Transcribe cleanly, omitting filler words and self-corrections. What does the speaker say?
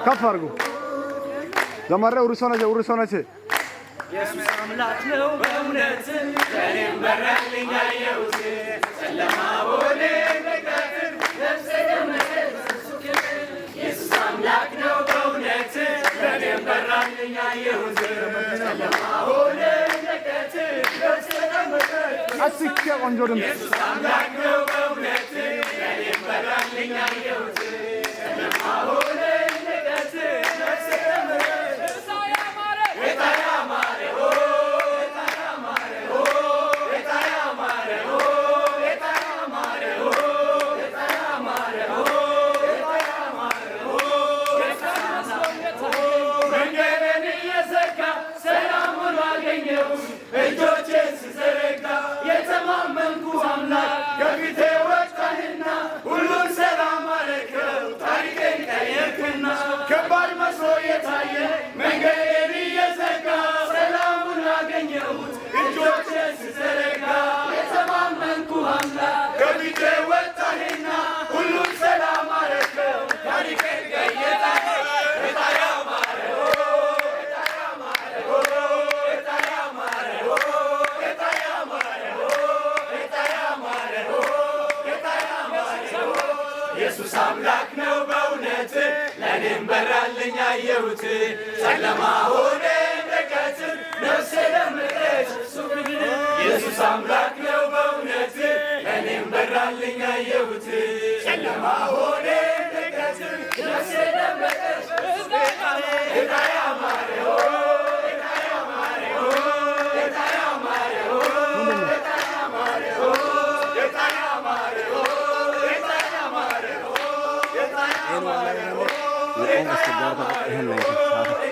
ከፍ አድርጉ። ዘማሪ ውርሶነች ኢየሱስ አምላክ ነው በእውነት እኔም በራልኝ አየሁት ጨለማ ሆነ በቀትር ነፍሴ ደመቀች ኢየሱስ አምላክ ነው በእውነት እኔም በራልኝ አየሁት ጨለማ ሆነ በቀትር ነፍሴ ደመቀች አስኪ ቆንጆ ድምፅ ኢየሱስ አምላክ ነው በእውነት እኔም በራልኝ አየሁት ጨለማ ሆነ በቀትር ነፍሴ ደመቀች እጆቼን ስዘረጋ የተማመንኩ አምላክ ከፊቴ ወጣህና ሁሉን ሰላም አረከው ታሪኬን ቀየርክና ከባድ መስሎ የታየ መንገዴን እየዘጋ ሰላሙን አገኘሁት እጆቼን ስዘረጋ የተማመንኩ አምላክ ከፊቴ ወጣህና ሁሉን ሰላም አረከው ታሪኬን ቀየርክና ኢየሱስ አምላክ ነው በእውነት ለእኔም በራልኝ አየሁት ጨለማ ሆነ እንደ ቀትር ነፍሴ ደመቀች ኢየሱስ አምላክ ነው በእውነት ለእኔም በራልኝ አየሁት ጨለማ ሆነ እንደ ቀትር ነፍሴ ደመቀች ጌታዬ አማረ Ini